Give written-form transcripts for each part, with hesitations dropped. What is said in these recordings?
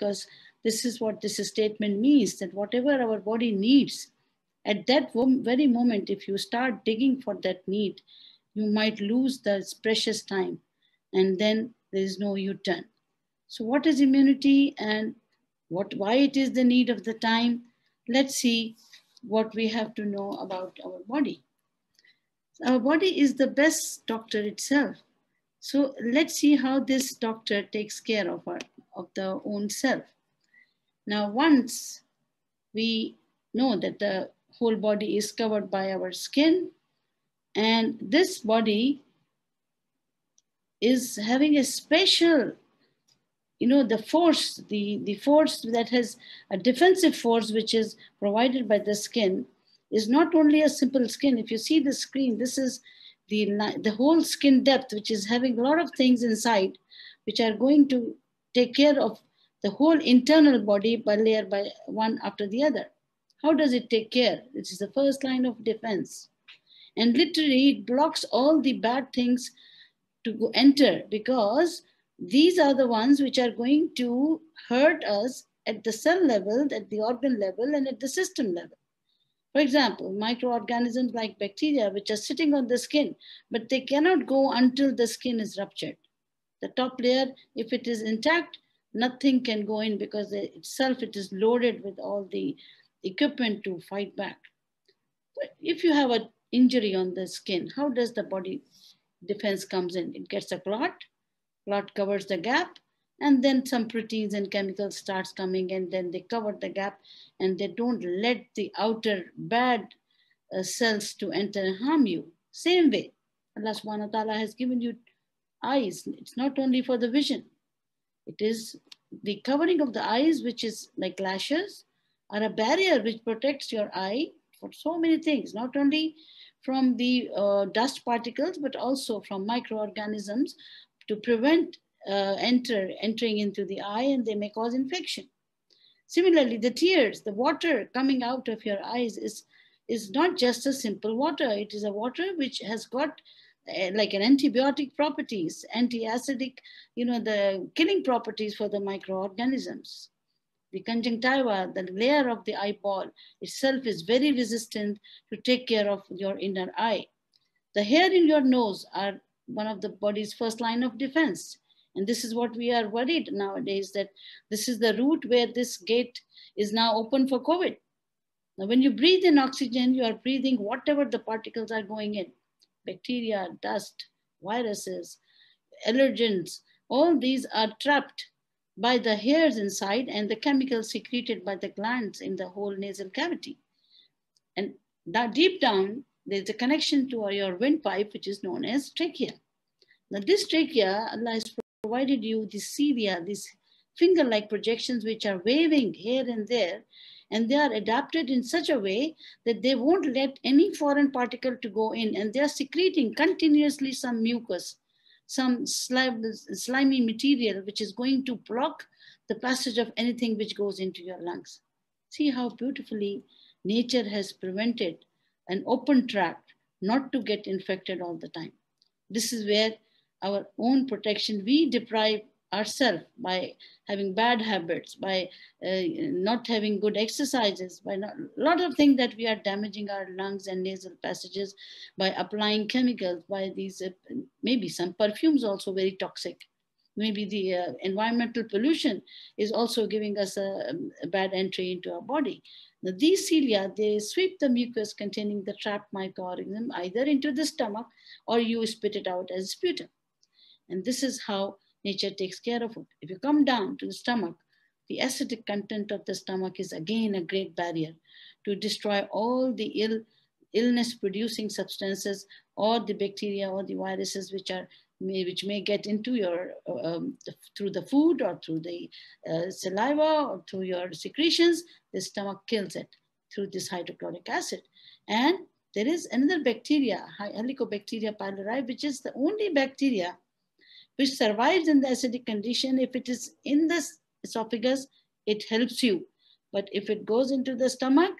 because this is what this statement means, that whatever our body needs, at that very moment, if you start digging for that need, you might lose this precious time, and then there is no U-turn. So what is immunity and why it is the need of the time? Let's see what we have to know about our body. Our body is the best doctor itself. So let's see how this doctor takes care of the own self. Now, once we know that the whole body is covered by our skin, and this body is having a special, the force that has a defensive force, which is provided by the skin, is not only a simple skin. If you see the screen, this is the whole skin depth, which is having a lot of things inside, which are going to take care of the whole internal body by layer by one after the other. How does it take care? This is the first line of defense. And literally it blocks all the bad things to enter, because these are the ones which are going to hurt us at the cell level, at the organ level, and at the system level. For example, microorganisms like bacteria, which are sitting on the skin, but they cannot go until the skin is ruptured. The top layer, if it is intact, nothing can go in, because it is loaded with all the equipment to fight back. But if you have an injury on the skin, how does the body defense comes in? It gets a clot covers the gap, and then some proteins and chemicals starts coming, and then they cover the gap, and they don't let the outer bad cells to enter and harm you. Same way, Allah subhanahu wa ta'ala has given you eyes. It's not only for the vision. It is the covering of the eyes, which is like lashes, are a barrier which protects your eye for so many things, not only from the dust particles, but also from microorganisms to prevent entering into the eye, and they may cause infection. Similarly, the tears, the water coming out of your eyes is not just a simple water. It is a water which has got like an antibiotic properties, anti-acidic, the killing properties for the microorganisms. The conjunctiva, the layer of the eyeball itself, is very resistant to take care of your inner eye. The hair in your nose are one of the body's first line of defense. And this is what we are worried nowadays, that this is the route where this gate is now open for COVID. Now, when you breathe in oxygen, you are breathing whatever the particles are going in. Bacteria, dust, viruses, allergens, all these are trapped by the hairs inside and the chemicals secreted by the glands in the whole nasal cavity. And that deep down, there's a connection to your windpipe, which is known as trachea. Now this trachea, Allah has provided you the cilia, these finger-like projections which are waving here and there, and they are adapted in such a way that they won't let any foreign particle to go in, and they are secreting continuously some mucus, some slimy material which is going to block the passage of anything which goes into your lungs. See how beautifully nature has prevented an open tract not to get infected all the time. This is where our own protection, we deprive ourselves by having bad habits, by not having good exercises, by a lot of things that we are damaging our lungs and nasal passages by applying chemicals, by these, maybe some perfumes also very toxic. Maybe the environmental pollution is also giving us a bad entry into our body. Now, these cilia, they sweep the mucus containing the trapped microorganism either into the stomach or you spit it out as sputum. And this is how nature takes care of it. If you come down to the stomach, the acidic content of the stomach is again a great barrier to destroy all the illness-producing substances or the bacteria or the viruses which may get into your, through the food or through the saliva or through your secretions. The stomach kills it through this hydrochloric acid. And there is another bacteria, Helicobacteria pylori, which is the only bacteria which survives in the acidic condition. If it is in the esophagus, it helps you. But if it goes into the stomach,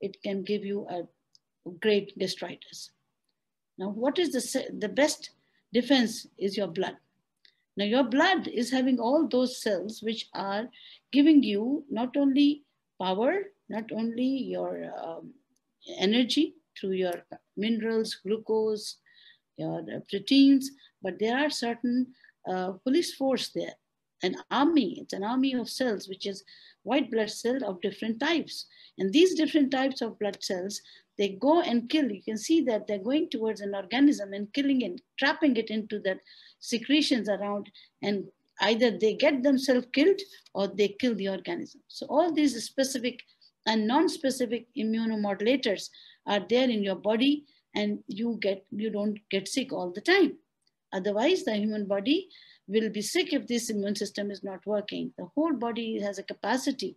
it can give you a great gastritis. Now, what is the best defense is your blood. Now, your blood is having all those cells which are giving you not only power, not only your energy through your minerals, glucose, your proteins, but there are certain police force there, an army. It's an army of cells, which is white blood cell of different types. And these different types of blood cells, they go and kill. You can see that they're going towards an organism and killing and trapping it into the secretions around, and either they get themselves killed or they kill the organism. So all these specific and non-specific immunomodulators are there in your body, and you don't get sick all the time. Otherwise, the human body will be sick if this immune system is not working. The whole body has a capacity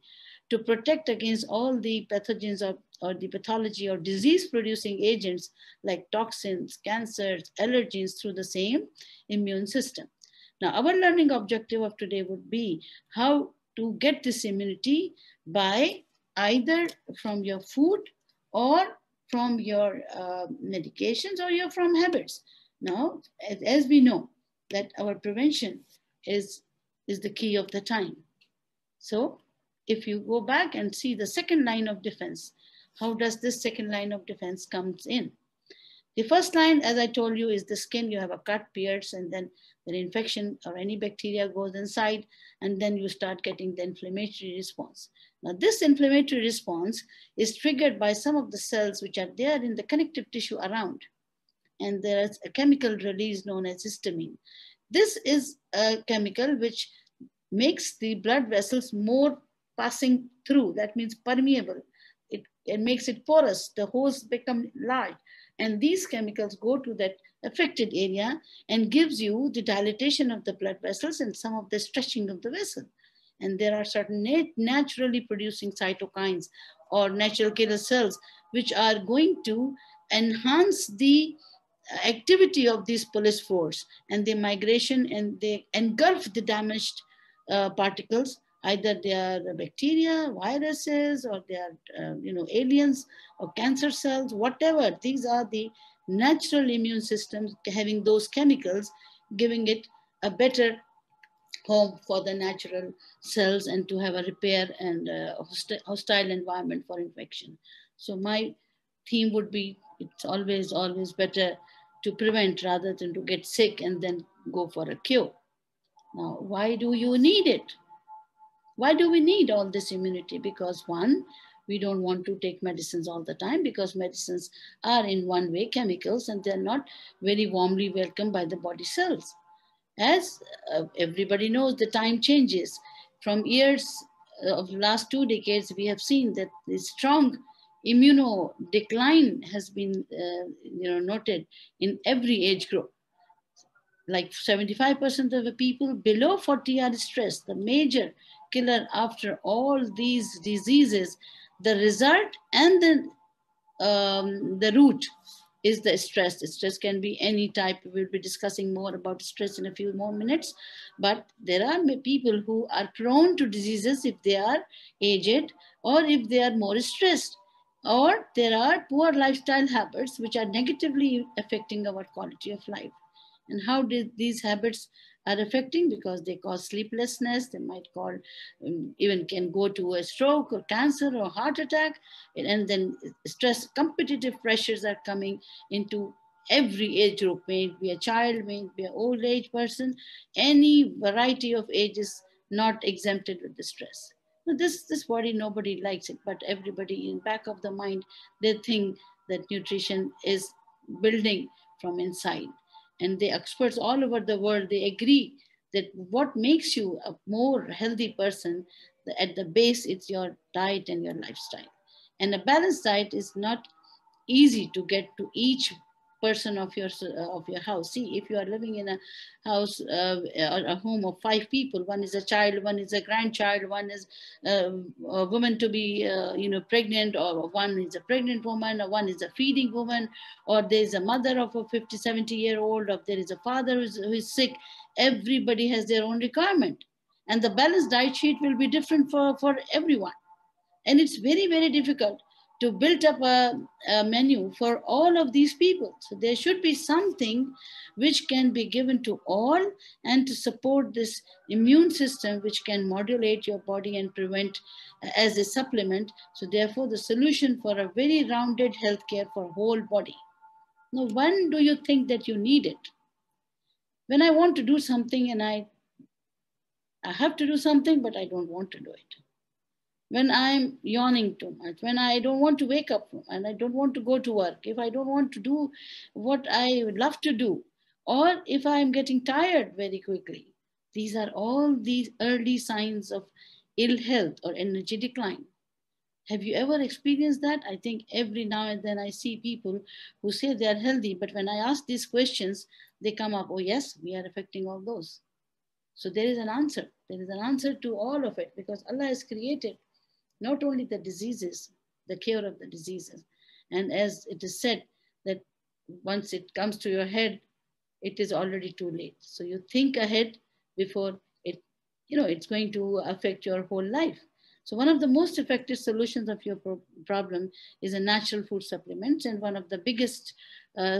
to protect against all the pathogens or the pathology or disease producing agents like toxins, cancers, allergens through the same immune system. Now, our learning objective of today would be how to get this immunity by either from your food or from your medications or from habits. Now, as we know that our prevention is the key of the time. So if you go back and see the second line of defense, how does this second line of defense comes in? The first line, as I told you, is the skin. You have a cut, pierce, and then the infection or any bacteria goes inside, and then you start getting the inflammatory response. Now, this inflammatory response is triggered by some of the cells which are there in the connective tissue around. And there's a chemical release known as histamine. This is a chemical which makes the blood vessels more passing through. That means permeable. It makes it porous. The holes become large. And these chemicals go to that affected area and gives you the dilatation of the blood vessels and some of the stretching of the vessel. And there are certain naturally producing cytokines or natural killer cells which are going to enhance the activity of these police force and the migration, and they engulf the damaged particles. Either they are bacteria, viruses, or they are aliens or cancer cells, whatever. These are the natural immune systems having those chemicals, giving it a better home for the natural cells and to have a repair and hostile environment for infection. So my theme would be, it's always better to prevent rather than to get sick and then go for a cure. Now, why do you need it? Why do we need all this immunity? Because one, we don't want to take medicines all the time, because medicines are in one way chemicals and they're not very warmly welcomed by the body cells. As everybody knows, the time changes. From years of last 2 decades, we have seen that the strong immuno decline has been noted in every age group. Like 75% of the people below 40 are stressed. The major killer after all these diseases, the result and the root is the stress. Stress can be any type. We'll be discussing more about stress in a few more minutes. But there are people who are prone to diseases if they are aged or if they are more stressed. Or there are poor lifestyle habits which are negatively affecting our quality of life. And how did these habits are affecting? Because they cause sleeplessness, they might call, even can go to a stroke or cancer or heart attack. And then stress, competitive pressures are coming into every age group, may it be a child, may it be an old age person, any variety of ages not exempted with the stress. Now this body, nobody likes it, but everybody in back of the mind, they think that nutrition is building from inside. And the experts all over the world, they agree that what makes you a more healthy person, at the base, it's your diet and your lifestyle. And a balanced diet is not easy to get to each person of your house. See, if you are living in a house or a home of 5 people, one is a child, one is a grandchild, one is a woman to be pregnant, or one is a pregnant woman, or one is a feeding woman, or there is a mother of a 50-70-year-old, or there is a father who is sick. Everybody has their own requirement, and the balanced diet sheet will be different for everyone. And it's very, very difficult to build up a menu for all of these people. So there should be something which can be given to all and to support this immune system, which can modulate your body and prevent as a supplement. So therefore, the solution for a very rounded healthcare for whole body. Now, when do you think that you need it? When I want to do something and I have to do something, but I don't want to do it. When I'm yawning too much, when I don't want to wake up and I don't want to go to work, if I don't want to do what I would love to do, or if I'm getting tired very quickly, these are all these early signs of ill health or energy decline. Have you ever experienced that? I think every now and then I see people who say they are healthy, but when I ask these questions, they come up, oh yes, we are affecting all those. So there is an answer. There is an answer to all of it, because Allah has created not only the diseases, the cure of the diseases. And as it is said, that once it comes to your head, it is already too late. So you think ahead before it, it's going to affect your whole life. So one of the most effective solutions of your problem is a natural food supplements. And one of the biggest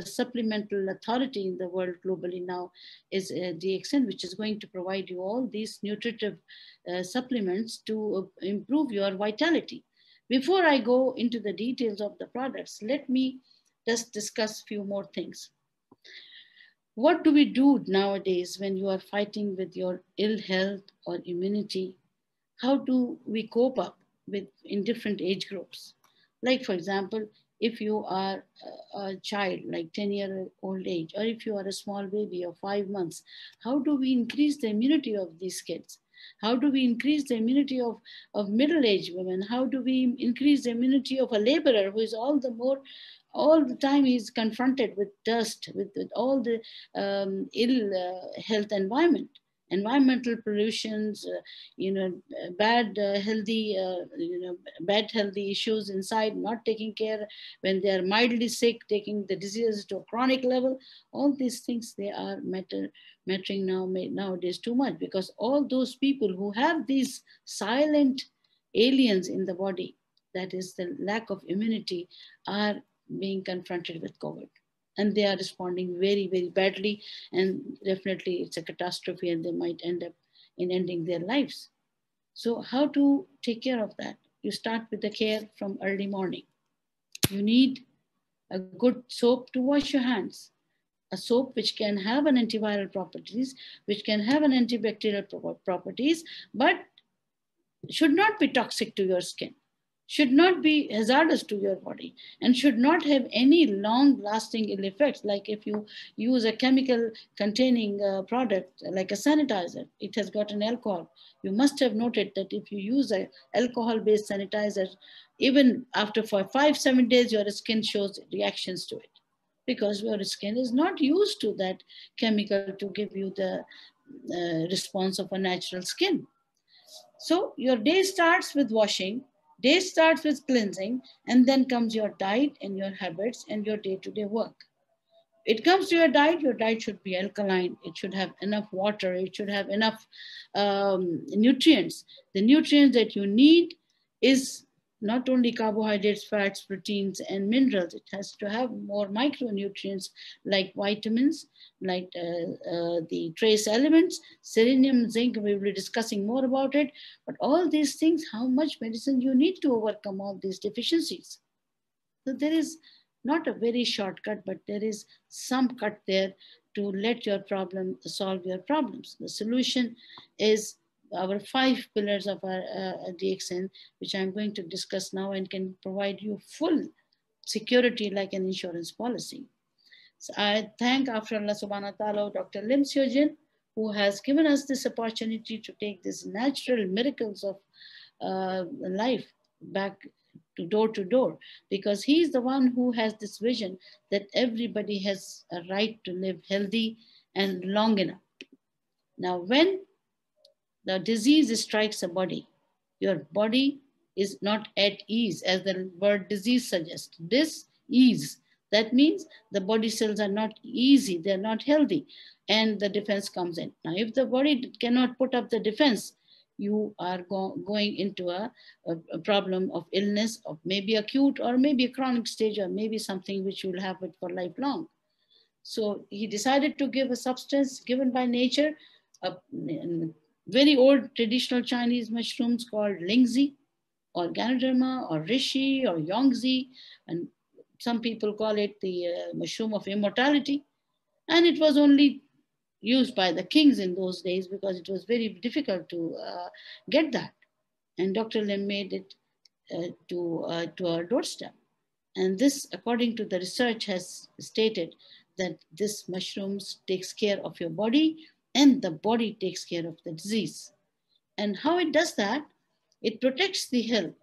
supplemental authority in the world globally now is DXN, which is going to provide you all these nutritive supplements to improve your vitality. Before I go into the details of the products, let me just discuss a few more things. What do we do nowadays when you are fighting with your ill health or immunity? How do we cope up with in different age groups? Like, for example, if you are a child, like 10-year-old age, or if you are a small baby of 5 months, how do we increase the immunity of these kids? How do we increase the immunity of middle-aged women? How do we increase the immunity of a laborer who is all the time he's confronted with dust, with all the ill health environmental pollutions, bad healthy issues inside, not taking care when they are mildly sick, taking the diseases to a chronic level. All these things, they are mattering nowadays too much, because all those people who have these silent aliens in the body, that is the lack of immunity, are being confronted with COVID. And they are responding very, very badly. And definitely it's a catastrophe, and they might end up in ending their lives. So how to take care of that? You start with the care from early morning. You need a good soap to wash your hands. A soap which can have an antiviral properties, which can have an antibacterial properties, but should not be toxic to your skin, should not be hazardous to your body, and should not have any long lasting ill effects. Like if you use a chemical containing product like a sanitizer, it has got an alcohol. You must have noted that if you use a alcohol based sanitizer, even after for 5-7 days, your skin shows reactions to it, because your skin is not used to that chemical to give you the response of a natural skin. So your day starts with washing, day starts with cleansing, and then comes your diet and your habits and your day-to-day work. It comes to your diet should be alkaline, it should have enough water, it should have enough nutrients. The nutrients that you need is not only carbohydrates, fats, proteins, and minerals. It has to have more micronutrients like vitamins, like the trace elements, selenium, zinc. We will be discussing more about it. But all these things, how much medicine you need to overcome all these deficiencies. So there is not a very shortcut, but there is some cut there to let your problem solve your problems. The solution is our 5 pillars of our DXN, which I'm going to discuss now, and can provide you full security like an insurance policy. So I thank, after Allah subhanahu wa ta'ala, Dr. Lim Seo-jin, who has given us this opportunity to take these natural miracles of life back to door, because he's the one who has this vision that everybody has a right to live healthy and long enough. Now, when the disease strikes a body, your body is not at ease, as the word disease suggests. Dis-ease. That means the body cells are not easy, they're not healthy, and the defense comes in. Now, if the body cannot put up the defense, you are going into a problem of illness, of maybe acute or maybe a chronic stage, or maybe something which you will have it for lifelong. So he decided to give a substance given by nature, a very old traditional Chinese mushrooms called lingzi or Ganoderma or Rishi or Yongzi, and some people call it the mushroom of immortality. And it was only used by the kings in those days because it was very difficult to get that. And Dr. Lim made it to our doorstep. And this, according to the research, has stated that this mushrooms takes care of your body and the body takes care of the disease. And how it does that? It protects the health,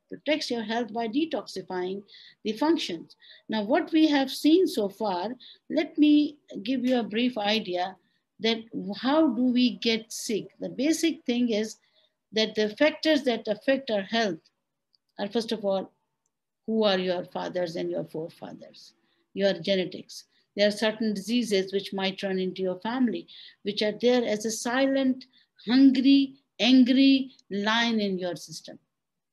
protects your health by detoxifying the functions. Now, what we have seen so far, let me give you a brief idea that how do we get sick? The basic thing is that the factors that affect our health are, first of all, who are your fathers and your forefathers, your genetics. There are certain diseases which might run into your family, which are there as a silent, hungry, angry lion in your system.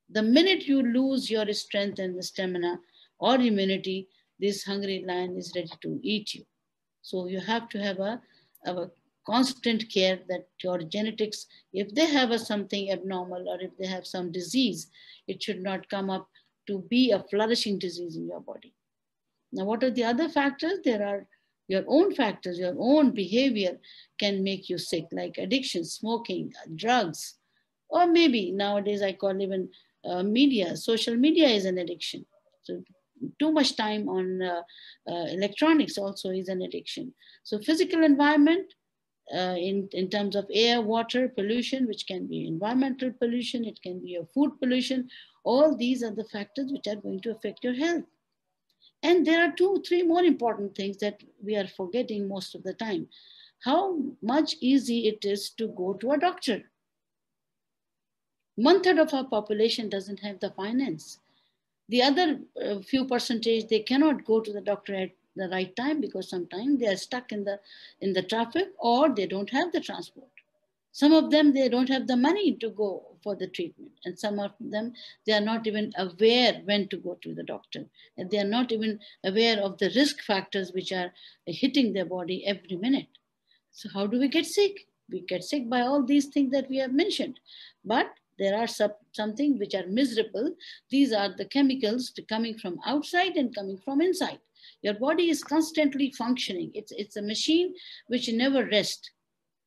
The minute you lose your strength and the stamina or immunity, this hungry lion is ready to eat you. So you have to have a constant care that your genetics, if they have something abnormal or if they have some disease, it should not come up to be a flourishing disease in your body. Now, what are the other factors? There are your own factors, your own behavior can make you sick, like addiction, smoking, drugs, or maybe nowadays I call even media. Social media is an addiction. So too much time on electronics also is an addiction. So physical environment, in terms of air, water pollution, which can be environmental pollution, it can be a food pollution. All these are the factors which are going to affect your health. And there are 2-3 more important things that we are forgetting most of the time. How much easy it is to go to a doctor. 1/3 of our population doesn't have the finance. The other few percentage, they cannot go to the doctor at the right time because sometimes they are stuck in the traffic or they don't have the transport. Some of them, they don't have the money to go for the treatment. And some of them, they are not even aware when to go to the doctor. And they are not even aware of the risk factors which are hitting their body every minute. So how do we get sick? We get sick by all these things that we have mentioned. But there are something which are miserable. These are the chemicals coming from outside and coming from inside. Your body is constantly functioning. It's a machine which never rests.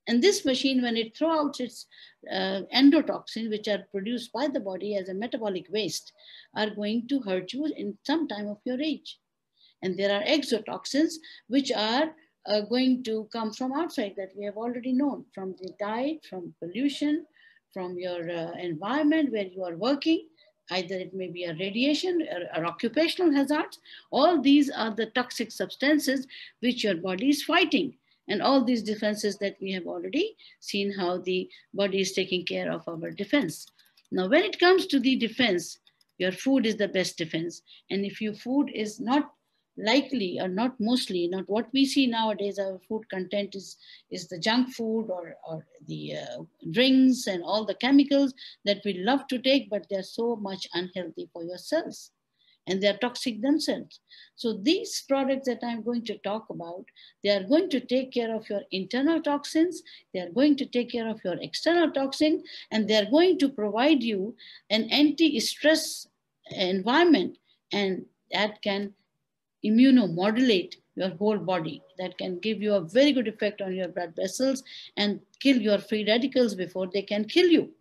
And this machine, when it throws out its endotoxins, which are produced by the body as a metabolic waste, are going to hurt you in some time of your age. And there are exotoxins, which are going to come from outside that we have already known, from the diet, from pollution, from your environment where you are working. Either it may be a radiation or occupational hazards. All these are the toxic substances which your body is fighting. And all these defenses that we have already seen how the body is taking care of our defense. Now, when it comes to the defense, your food is the best defense. And if your food is not likely or not mostly, not what we see nowadays, our food content is the junk food or the drinks and all the chemicals that we love to take, but they're so much unhealthy for your cells and they're toxic themselves. So these products that I'm going to talk about, they are going to take care of your internal toxins, they are going to take care of your external toxin, and they're going to provide you an anti-stress environment, and that can immunomodulate your whole body. That can give you a very good effect on your blood vessels and kill your free radicals before they can kill you.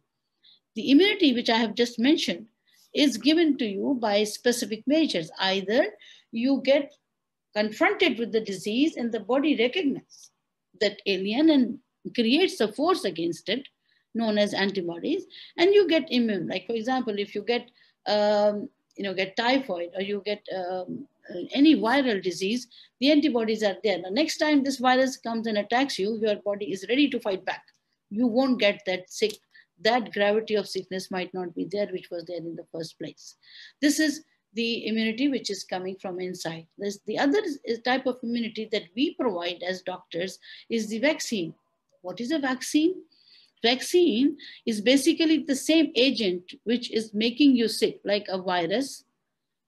The immunity, which I have just mentioned, is given to you by specific measures. Either you get confronted with the disease and the body recognizes that alien and creates a force against it, known as antibodies, and you get immune. Like, for example, if you get get typhoid or you get any viral disease, the antibodies are there. The next time this virus comes and attacks you, your body is ready to fight back. You won't get that sick. That gravity of sickness might not be there, which was there in the first place. This is the immunity which is coming from inside. The other type of immunity that we provide as doctors is the vaccine. What is a vaccine? vaccine is basically the same agent which is making you sick, like a virus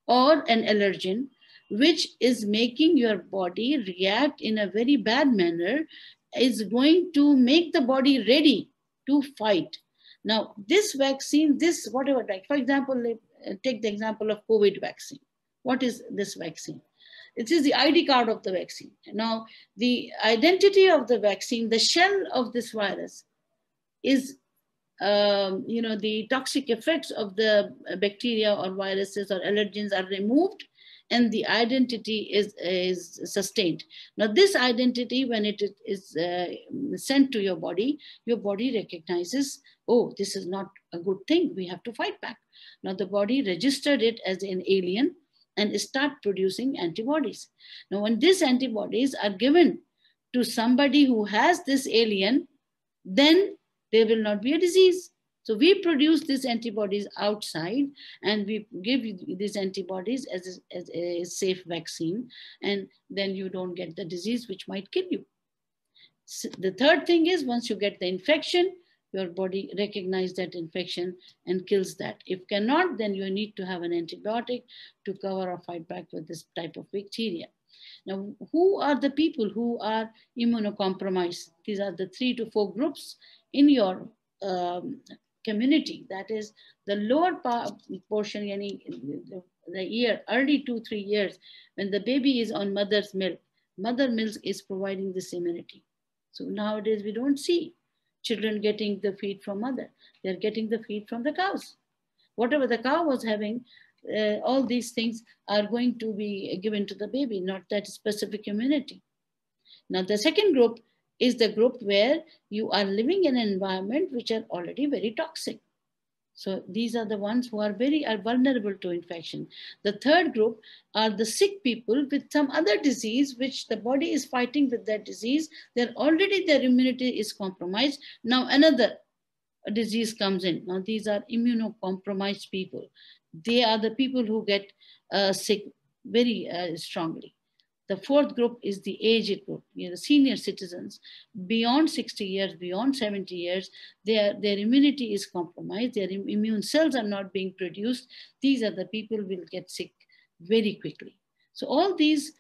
or an allergen, which is making your body react in a very bad manner, is going to make the body ready to fight. Now, this vaccine, this whatever, like for example, take the example of COVID vaccine. What is this vaccine? It is the ID card of the vaccine. Now, the identity of the vaccine, the shell of this virus is the toxic effects of the bacteria or viruses or allergens are removed, and the identity is sustained. Now, this identity, when it is sent to your body recognizes, oh, this is not a good thing. We have to fight back. Now, the body registered it as an alien and start producing antibodies. Now, when these antibodies are given to somebody who has this alien, then there will not be a disease. So we produce these antibodies outside, and we give you these antibodies as a safe vaccine, and then you don't get the disease which might kill you. So the third thing is, once you get the infection, your body recognizes that infection and kills that. If cannot, then you need to have an antibiotic to cover or fight back with this type of bacteria. Now, who are the people who are immunocompromised? These are the 3 to 4 groups in your community. That is the lower portion, the year, early 2-3 years, when the baby is on mother's milk. Mother milk is providing this immunity. So nowadays we don't see children getting the feed from mother. They're getting the feed from the cows. Whatever the cow was having, all these things are going to be given to the baby, not that specific immunity. Now, the second group is the group where you are living in an environment which are already very toxic. So these are the ones who are vulnerable to infection. The third group are the sick people with some other disease, which the body is fighting with that disease. They're already, their immunity is compromised. Now another disease comes in. Now these are immunocompromised people. They are the people who get sick very strongly. The fourth group is the aged group, the senior citizens, beyond 60 years, beyond 70 years, their immunity is compromised, their immune cells are not being produced. These are the people who will get sick very quickly. So all these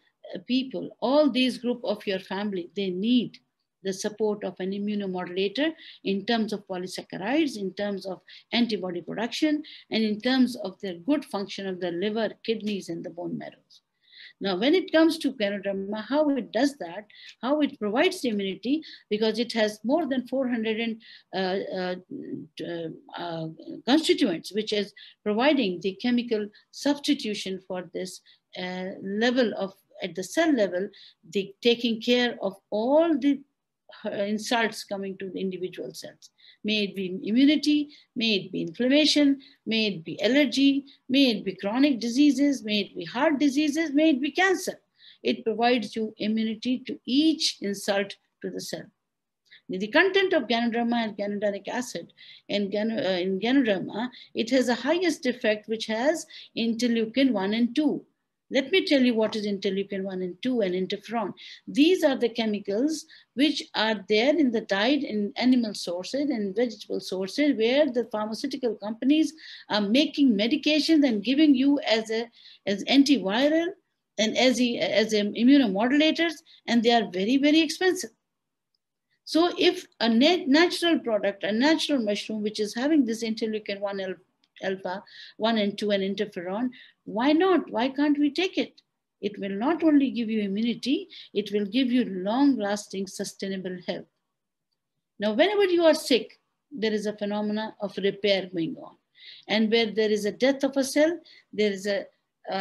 people, all these group of your family, they need the support of an immunomodulator in terms of polysaccharides, in terms of antibody production, and in terms of the good function of the liver, kidneys, and the bone marrows. Now, when it comes to Ganoderma, how it does that, how it provides the immunity, because it has more than 400 constituents, which is providing the chemical substitution for this level of, at the cell level, the taking care of all the insults coming to the individual cells. May it be immunity, may it be inflammation, may it be allergy, may it be chronic diseases, may it be heart diseases, may it be cancer. It provides you immunity to each insult to the cell. The content of Ganoderma and ganoderic acid in Ganoderma, it has the highest effect, which has interleukin 1 and 2. Let me tell you what is interleukin 1 and 2 and interferon. These are the chemicals which are there in the diet in animal sources and vegetable sources, where the pharmaceutical companies are making medications and giving you as antiviral and as immunomodulators, and they are very, very expensive. So if a natural product, a natural mushroom, which is having this interleukin 1 alpha, 1 and 2 and interferon, why not? Why can't we take it? It will not only give you immunity, it will give you long-lasting, sustainable health. Now, whenever you are sick, there is a phenomena of repair going on. And where there is a death of a cell, there is a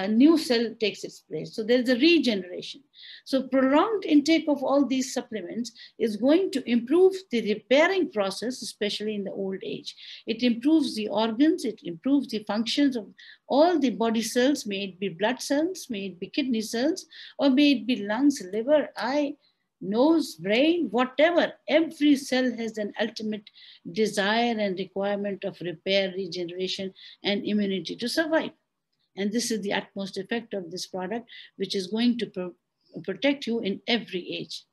new cell takes its place. So there's a regeneration. So prolonged intake of all these supplements is going to improve the repairing process, especially in the old age. It improves the organs, it improves the functions of all the body cells, may it be blood cells, may it be kidney cells, or may it be lungs, liver, eye, nose, brain, whatever. Every cell has an ultimate desire and requirement of repair, regeneration, and immunity to survive. And this is the utmost effect of this product, which is going to protect you in every age.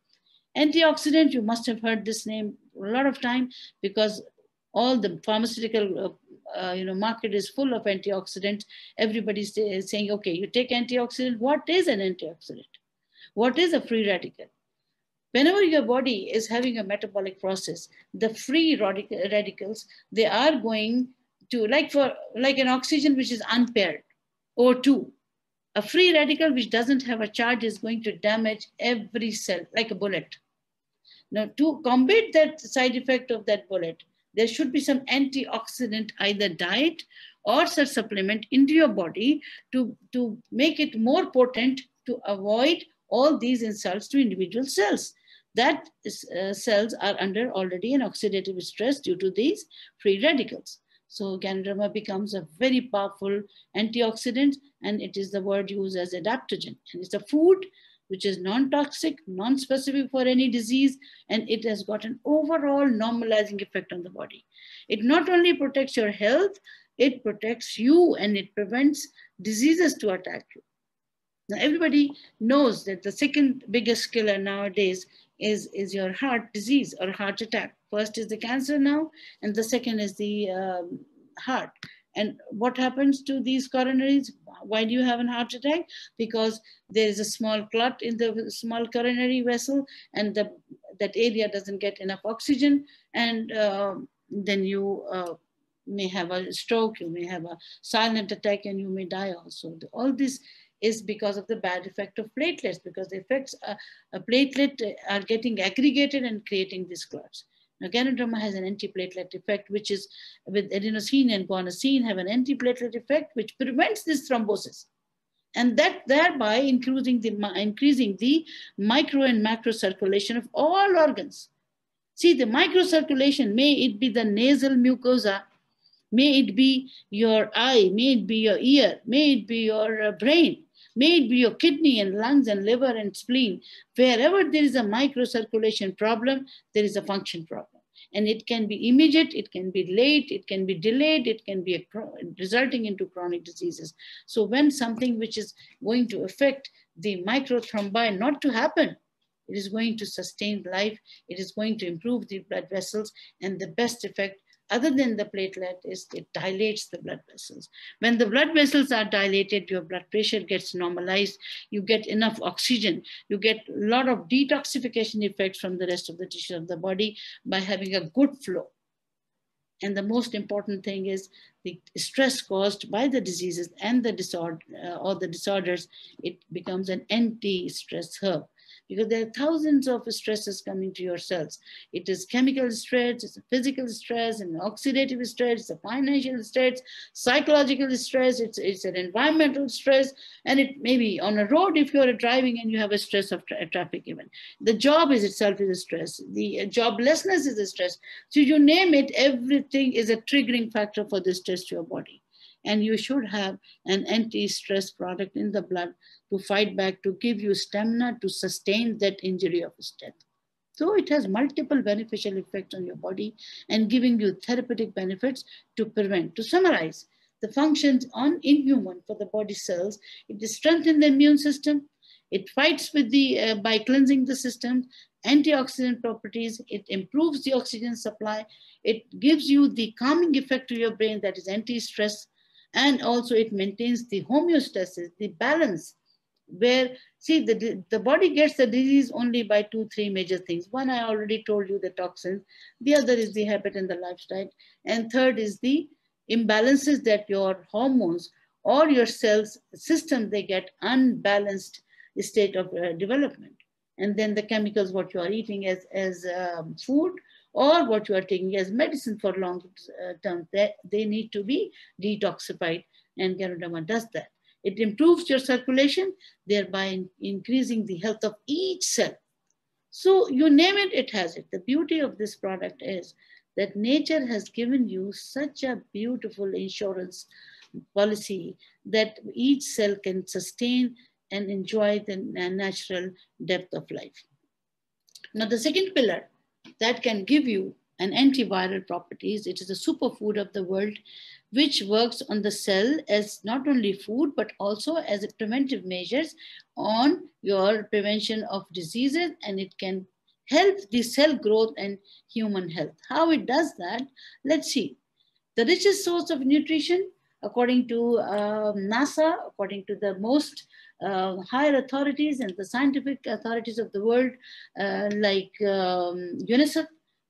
Antioxidant, you must have heard this name lot of time because all the pharmaceutical market is full of antioxidants. Everybody's saying, okay, you take antioxidant. What is an antioxidant? What is a free radical? Whenever your body is having a metabolic process, the free radicals, they are going to, like an oxygen which is unpaired, O2, a free radical which doesn't have a charge is going to damage every cell like a bullet. Now, to combat that side effect of that bullet, there should be some antioxidant, either diet or such supplement into your body to make it more potent to avoid all these insults to individual cells. That cells are under already an oxidative stress due to these free radicals. So Ganoderma becomes a very powerful antioxidant, and it is the word used as adaptogen. And it's a food which is non-toxic, non-specific for any disease, and it has got an overall normalizing effect on the body. It not only protects your health, it protects you and it prevents diseases to attack you. Now, everybody knows that the second biggest killer nowadays is your heart disease or heart attack. First is the cancer now, and the second is the heart. And what happens to these coronaries? Why do you have a heart attack? Because there is a small clot in the small coronary vessel, and that area doesn't get enough oxygen, and then you may have a stroke, you may have a silent attack, and you may die also. All this is because of the bad effect of platelets, because the effects a platelet are getting aggregated and creating these clots. Now, Ganoderma has an antiplatelet effect, which is with adenosine and guanosine have an antiplatelet effect, which prevents this thrombosis. And that thereby increasing the micro and macro circulation of all organs. See, the micro circulation, may it be the nasal mucosa, may it be your eye, may it be your ear, may it be your brain, may it be your kidney and lungs and liver and spleen. Wherever there is a microcirculation problem, there is a function problem. And it can be immediate, it can be late, it can be delayed, it can be resulting into chronic diseases. So when something which is going to affect the microthrombi not to happen, it is going to sustain life, it is going to improve the blood vessels, and the best effect other than the platelet is it dilates the blood vessels. When the blood vessels are dilated, your blood pressure gets normalized, you get enough oxygen, you get a lot of detoxification effects from the rest of the tissue of the body by having a good flow. And the most important thing is the stress caused by the diseases and the disorders, it becomes an anti-stress herb. Because there are thousands of stresses coming to your cells. It is chemical stress, it's a physical stress, and oxidative stress, it's a financial stress, psychological stress, it's an environmental stress, and it may be on a road if you're driving and you have a stress of traffic even. The job is itself is a stress. The joblessness is a stress. So you name it, everything is a triggering factor for this stress to your body. And you should have an anti-stress product in the blood to fight back, to give you stamina to sustain that injury of death. So it has multiple beneficial effects on your body and giving you therapeutic benefits to prevent. To summarize, the functions in human for the body cells, it strengthens the immune system, it fights with by cleansing the system, antioxidant properties, it improves the oxygen supply, it gives you the calming effect to your brain, that is anti-stress, and also it maintains the homeostasis, the balance, where, see, the body gets the disease only by 2-3 major things. One, I already told you, the toxins. The other is the habit and the lifestyle. And third is the imbalances that your hormones or your cells system, they get unbalanced state of development. And then the chemicals, what you are eating as food, or what you are taking as medicine for long term, they need to be detoxified, and Ganoderma does that. It improves your circulation, thereby increasing the health of each cell. So you name it, it has it. The beauty of this product is that nature has given you such a beautiful insurance policy that each cell can sustain and enjoy the natural depth of life. Now, the second pillar that can give you an antiviral properties, it is a superfood of the world, which works on the cell as not only food, but also as a preventive measures on your prevention of diseases, and it can help the cell growth and human health. How it does that? Let's see. The richest source of nutrition, according to NASA, according to the most higher authorities and the scientific authorities of the world, like UNICEF,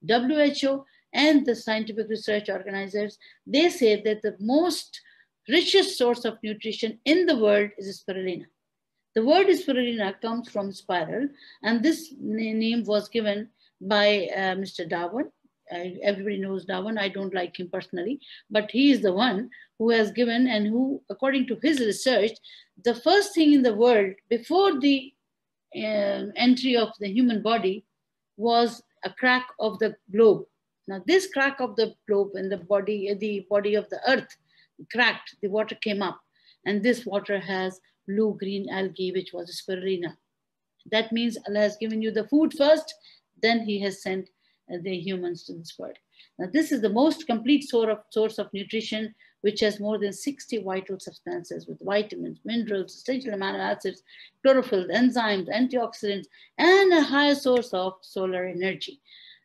WHO, and the scientific research organizers, they say that the most richest source of nutrition in the world is spirulina. The word spirulina comes from spiral, and this name was given by Mr. Darwin. Everybody knows Darwin. I don't like him personally, but he is the one who has given and who, according to his research, the first thing in the world before the entry of the human body was a crack of the globe. Now, this crack of the globe in the body of the earth cracked, the water came up, and this water has blue-green algae, which was spirulina. That means Allah has given you the food first, then He has sent the humans to this world. Now, this is the most complete source of nutrition, which has more than 60 vital substances with vitamins, minerals, essential amino acids, chlorophyll, enzymes, antioxidants, and a higher source of solar energy.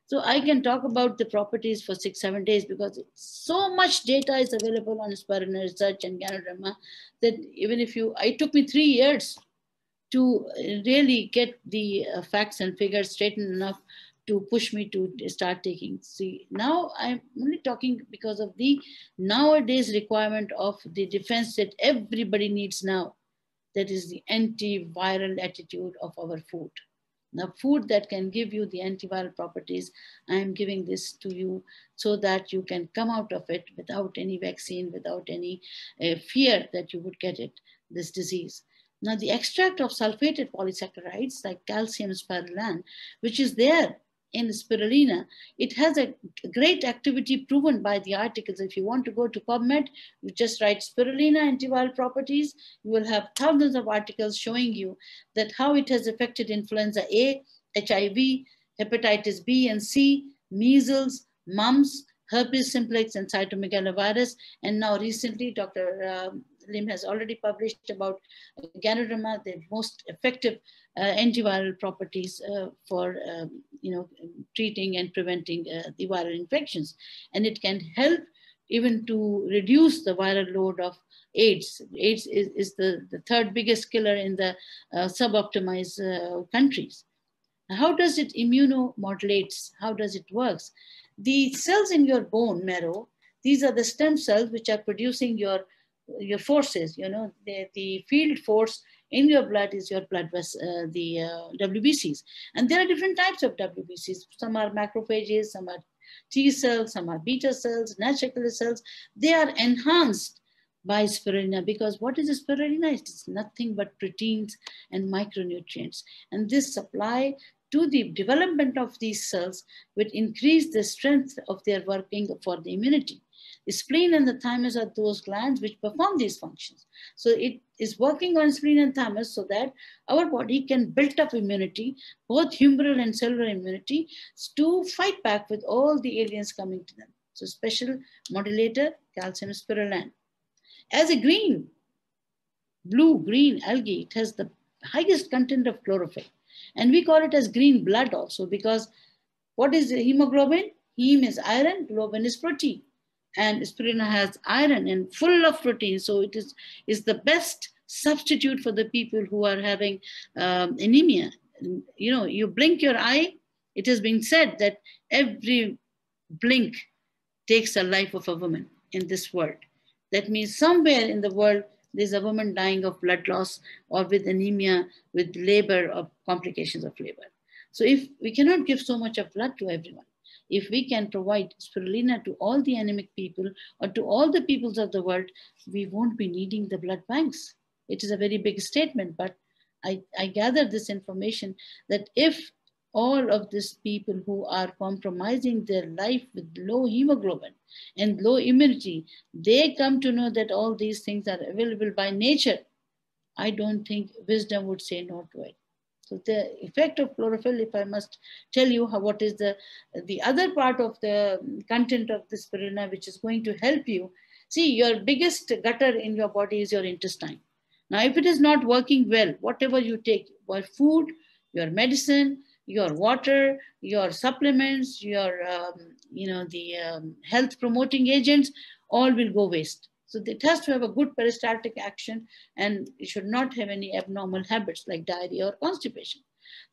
So I can talk about the properties for 6-7 days because so much data is available on spirulina research and Ganoderma that even if it took me 3 years to really get the facts and figures straightened enough to push me to start taking. See, now I'm only talking because of the nowadays requirement of the defense that everybody needs now. That is the antiviral attitude of our food. Now, food that can give you the antiviral properties, I am giving this to you so that you can come out of it without any vaccine, without any fear that you would get this disease. Now, the extract of sulfated polysaccharides like calcium spirulan, which is there in spirulina, it has a great activity proven by the articles. If you want to go to PubMed, you just write spirulina antiviral properties. You will have thousands of articles showing you that how it has affected influenza A, HIV, hepatitis B and C, measles, mumps, herpes simplex, and cytomegalovirus. And now recently, Dr. Lim has already published about Ganoderma, the most effective antiviral properties for treating and preventing the viral infections. And it can help even to reduce the viral load of AIDS. AIDS is the third biggest killer in the sub-optimized countries. How does it immunomodulates? How does it works? The cells in your bone marrow, these are the stem cells which are producing your forces. The field force in your blood is your blood vessel, the WBCs. And there are different types of WBCs. Some are macrophages, some are T cells, some are beta cells, natural killer cells. They are enhanced by spirulina because what is spirulina? It's nothing but proteins and micronutrients. And this supply to the development of these cells will increase the strength of their working for the immunity. The spleen and the thymus are those glands which perform these functions. So it is working on spleen and thymus so that our body can build up immunity, both humoral and cellular immunity, to fight back with all the aliens coming to them. So special modulator, calcium spirulan. As a blue-green algae, it has the highest content of chlorophyll. And we call it as green blood also because what is hemoglobin? Heme is iron, globin is protein. And spirulina has iron and full of protein. So it is the best substitute for the people who are having anemia. You blink your eye, it has been said that every blink takes a life of a woman in this world. That means somewhere in the world, there's a woman dying of blood loss or with anemia, with labor or complications of labor. So if we cannot give so much of blood to everyone, if we can provide spirulina to all the anemic people or to all the peoples of the world, we won't be needing the blood banks. It is a very big statement, but I gather this information that if all of these people who are compromising their life with low hemoglobin and low immunity, they come to know that all these things are available by nature, I don't think wisdom would say no to it. So the effect of chlorophyll, if I must tell you what is the other part of the content of the spirulina, which is going to help you. See, your biggest gutter in your body is your intestine. Now, if it is not working well, whatever you take, your food, your medicine, your water, your supplements, your, health promoting agents, all will go waste. So it has to have a good peristaltic action, and it should not have any abnormal habits like diarrhea or constipation.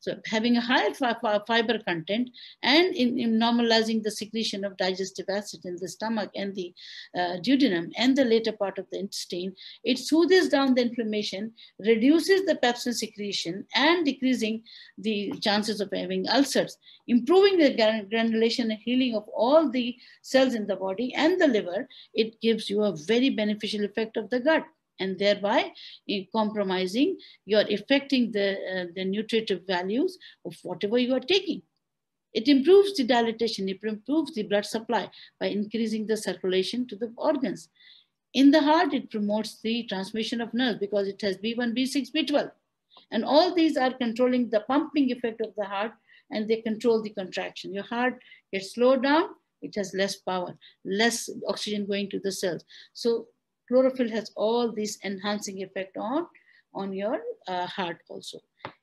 So having a higher fiber content and in normalizing the secretion of digestive acid in the stomach and the duodenum and the later part of the intestine, it soothes down the inflammation, reduces the pepsin secretion, and decreasing the chances of having ulcers, improving the granulation and healing of all the cells in the body and the liver. It gives you a very beneficial effect of the gut, and thereby compromising, you're affecting the nutritive values of whatever you are taking. It improves the dilatation, it improves the blood supply by increasing the circulation to the organs. In the heart, it promotes the transmission of nerves because it has B1, B6, B12. And all these are controlling the pumping effect of the heart, and they control the contraction. Your heart gets slowed down, it has less power, less oxygen going to the cells. So chlorophyll has all this enhancing effect on your heart also.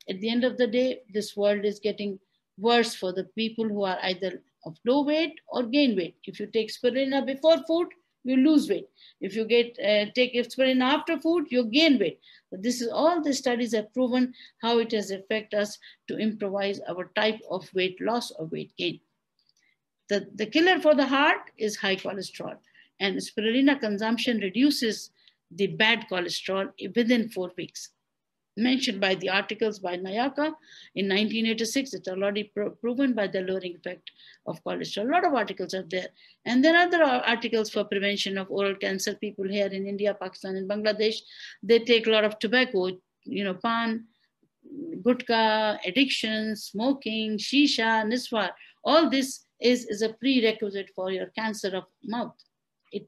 At the end of the day, this world is getting worse for the people who are either of low weight or gain weight. If you take spirulina before food, you lose weight. If you take spirulina after food, you gain weight. But this is all the studies have proven how it has affected us to improvise our type of weight loss or weight gain. The killer for the heart is high cholesterol, and spirulina consumption reduces the bad cholesterol within 4 weeks. Mentioned by the articles by Nayaka in 1986, it's already proven by the lowering effect of cholesterol. A lot of articles are there. And there are other articles for prevention of oral cancer. People here in India, Pakistan, and Bangladesh, they take a lot of tobacco, pan, gutka, addiction, smoking, shisha, niswa. All this is a prerequisite for your cancer of mouth.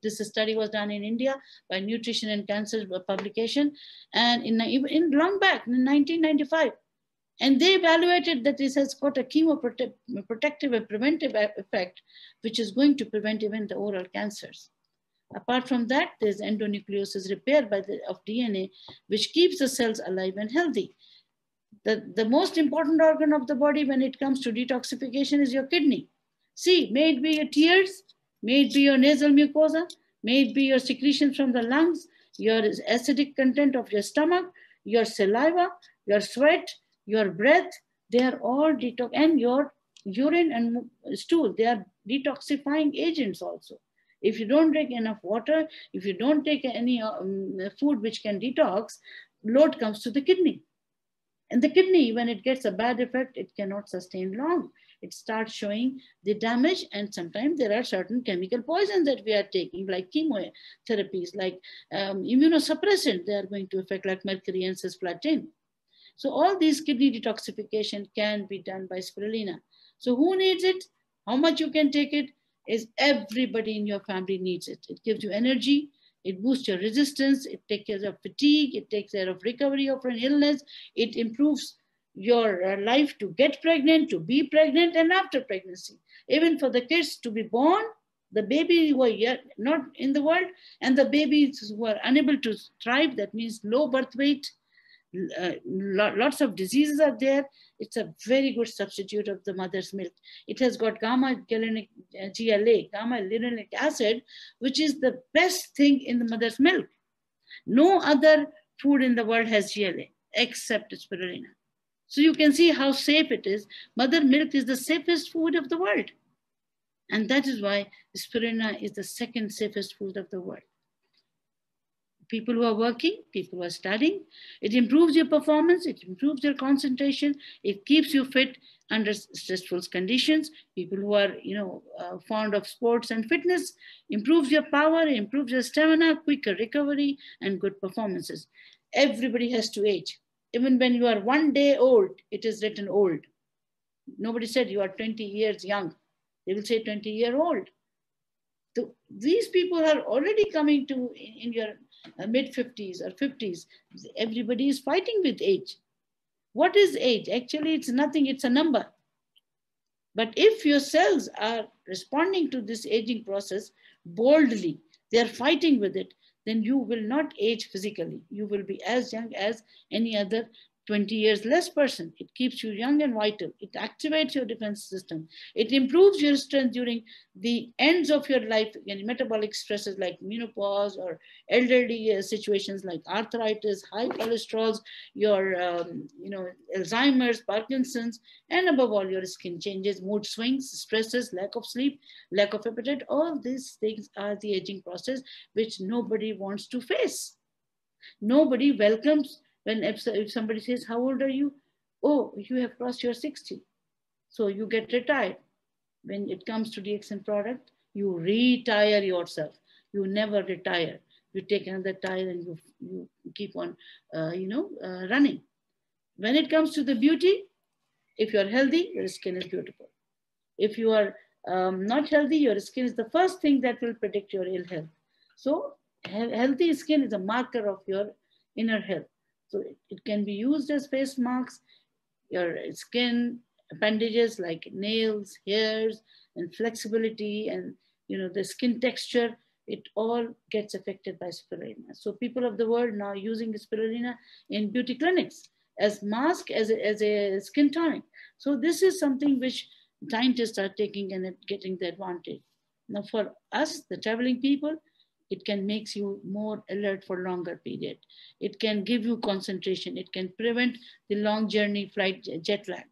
This study was done in India by Nutrition and Cancer publication, and in long back in 1995, and they evaluated that this has got a chemoprotective and preventive effect, which is going to prevent even the oral cancers. Apart from that, there's endonucleosis repair of DNA, which keeps the cells alive and healthy. The most important organ of the body when it comes to detoxification is your kidney. See, may it be your tears, may it be your nasal mucosa, may it be your secretions from the lungs, your acidic content of your stomach, your saliva, your sweat, your breath, they are all detox, and your urine and stool, they are detoxifying agents also. If you don't drink enough water, if you don't take any food which can detox, load comes to the kidney. And the kidney, when it gets a bad effect, it cannot sustain long. It starts showing the damage, and sometimes there are certain chemical poisons that we are taking, like chemotherapies, like immunosuppressant, they are going to affect, like mercury and cisplatin. So all these kidney detoxification can be done by spirulina. So who needs it? How much you can take it? Is everybody in your family needs it. It gives you energy. It boosts your resistance. It takes care of fatigue. It takes care of recovery of an illness. It improves your life to get pregnant, to be pregnant, and after pregnancy. Even for the kids to be born, the baby who are yet not in the world, and the babies who are unable to thrive, that means low birth weight, lots of diseases are there. It's a very good substitute of the mother's milk. It has got gamma linolenic acid, which is the best thing in the mother's milk. No other food in the world has GLA except spirulina. So you can see how safe it is. Mother milk is the safest food of the world. And that is why spirulina is the second safest food of the world. People who are working, people who are studying, it improves your performance, it improves your concentration, it keeps you fit under stressful conditions. People who are, fond of sports and fitness, improves your power, improves your stamina, quicker recovery, and good performances. Everybody has to age. Even when you are 1 day old, it is written old. Nobody said you are 20 years young. They will say 20-year-old. So these people are already coming to in your mid-50s or 50s. Everybody is fighting with age. What is age? Actually, it's nothing. It's a number. But if your cells are responding to this aging process boldly, they are fighting with it, then you will not age physically. You will be as young as any other 20 years less person. It keeps you young and vital. It activates your defense system. It improves your strength during the ends of your life and metabolic stresses like menopause or elderly situations like arthritis, high cholesterol, your Alzheimer's, Parkinson's, and above all your skin changes, mood swings, stresses, lack of sleep, lack of appetite. All these things are the aging process which nobody wants to face. Nobody welcomes when if somebody says, how old are you? Oh, you have crossed your 60. So you get retired. When it comes to DXN product, you retire yourself. You never retire. You take another tire and you keep on, running. When it comes to the beauty, if you're healthy, your skin is beautiful. If you are not healthy, your skin is the first thing that will predict your ill health. So healthy skin is a marker of your inner health. So it can be used as face masks, your skin, appendages like nails, hairs, and flexibility, and the skin texture. It all gets affected by spirulina. So people of the world now using spirulina in beauty clinics as mask, as a skin tonic. So this is something which scientists are taking and getting the advantage. Now for us, the traveling people, it can make you more alert for longer period. It can give you concentration. It can prevent the long journey flight jet lag.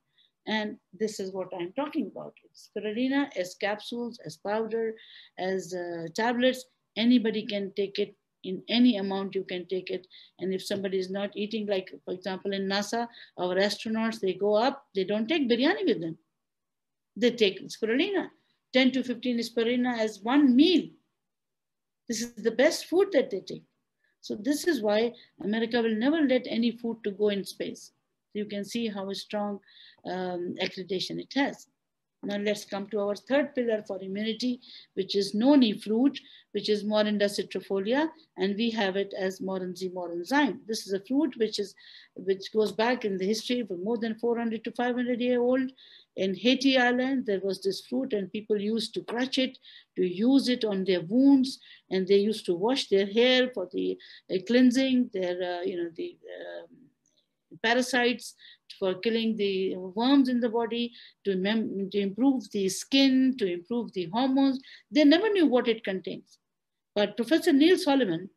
And this is what I'm talking about. Spirulina as capsules, as powder, as tablets. Anybody can take it in any amount. You can take it. And if somebody is not eating, like for example in NASA, our astronauts, they go up, they don't take biryani with them. They take spirulina, 10 to 15 spirulina as one meal. This is the best food that they take. So this is why America will never let any food to go in space. You can see how strong accreditation it has. Now let's come to our third pillar for immunity, which is noni fruit, which is Morinda citrifolia, and we have it as Morinzi morinzyme. This is a fruit which goes back in the history for more than 400 to 500 years old. In Haiti Island, there was this fruit, and people used to crush it, to use it on their wounds, and they used to wash their hair for the cleansing, their the parasites, for killing the worms in the body, to improve the skin, to improve the hormones. They never knew what it contains. But Professor Neil Solomon,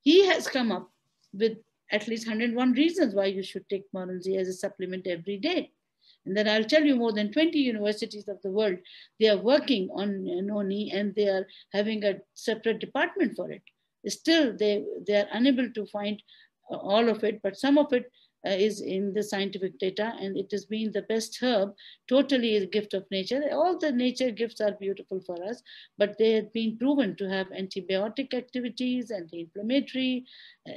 he has come up with at least 101 reasons why you should take Morinzi as a supplement every day. And then I'll tell you, more than 20 universities of the world, they are working on noni, and they are having a separate department for it. Still, they are unable to find all of it, but some of it is in the scientific data, and it has been the best herb, totally a gift of nature. All the nature gifts are beautiful for us, but they have been proven to have antibiotic activities, anti-inflammatory,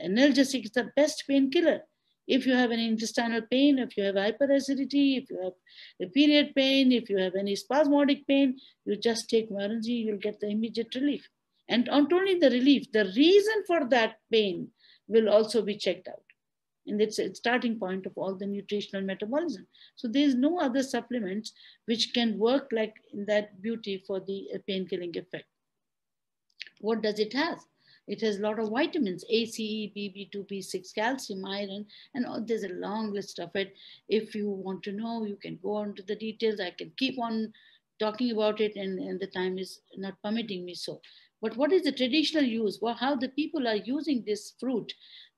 analgesic. It's the best painkiller. If you have any intestinal pain, if you have hyperacidity, if you have a period pain, if you have any spasmodic pain, you just take Morinzi, you'll get the immediate relief. And not only the relief, the reason for that pain will also be checked out. And it's a starting point of all the nutritional metabolism. So there's no other supplements which can work like in that beauty for the pain-killing effect. What does it have? It has a lot of vitamins, A, C, E, B, B2, B6, calcium, iron, and there's a long list of it. If you want to know, you can go on to the details. I can keep on talking about it, and the time is not permitting me so. But what is the traditional use? Well, how the people are using this fruit?